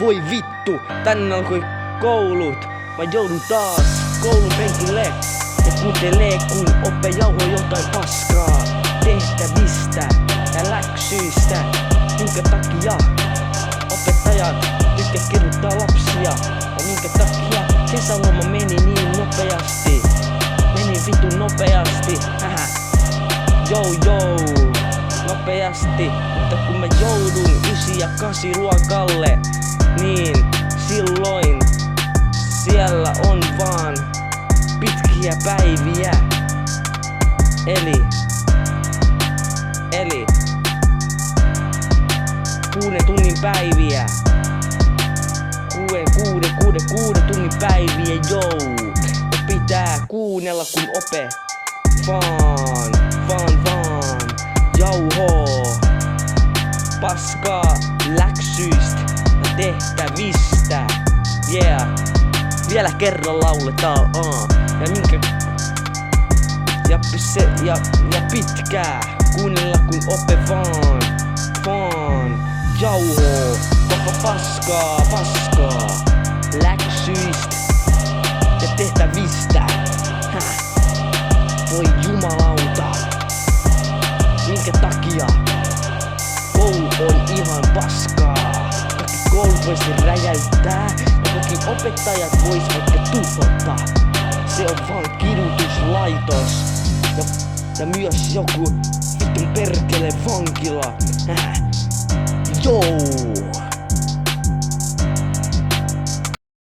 Voi vittu, tänne alkoi koulut. Mä joudun taas koulun penkille ja kuuntelee kun oppe jauhoo jotain paskaa tehtävistä ja läksyistä. Minkä takia opettajat tykkää kirjoittaa lapsia ja minkä takia kesäloma meni niin nopeasti. Meni vitun nopeasti, hähä. Nopeasti, mutta kun mä joudun 9 ja 8 luokalle, niin silloin siellä on vaan pitkiä päiviä. Eli 6 tunnin päiviä. 6 tunnin päiviä, jou. Ja pitää kuunnella kun ope vaan jauhoo paskaa läksyistä ja tehtävistä. Yeah. Vielä kerran lauletaan, ja minkä ja pitkää kuunnella kun ope vaan jauhoo paskaa läksyistä ja tehtävistä. Voi jumalauta, minkä takia koulu on ihan paskaa. Kaikki koulut vois räjäyttää ja kaikki opettajat vois vaikka tuhota. Se on vaan kidutuslaitos ja myös joku vitun perkele vankila. Joo.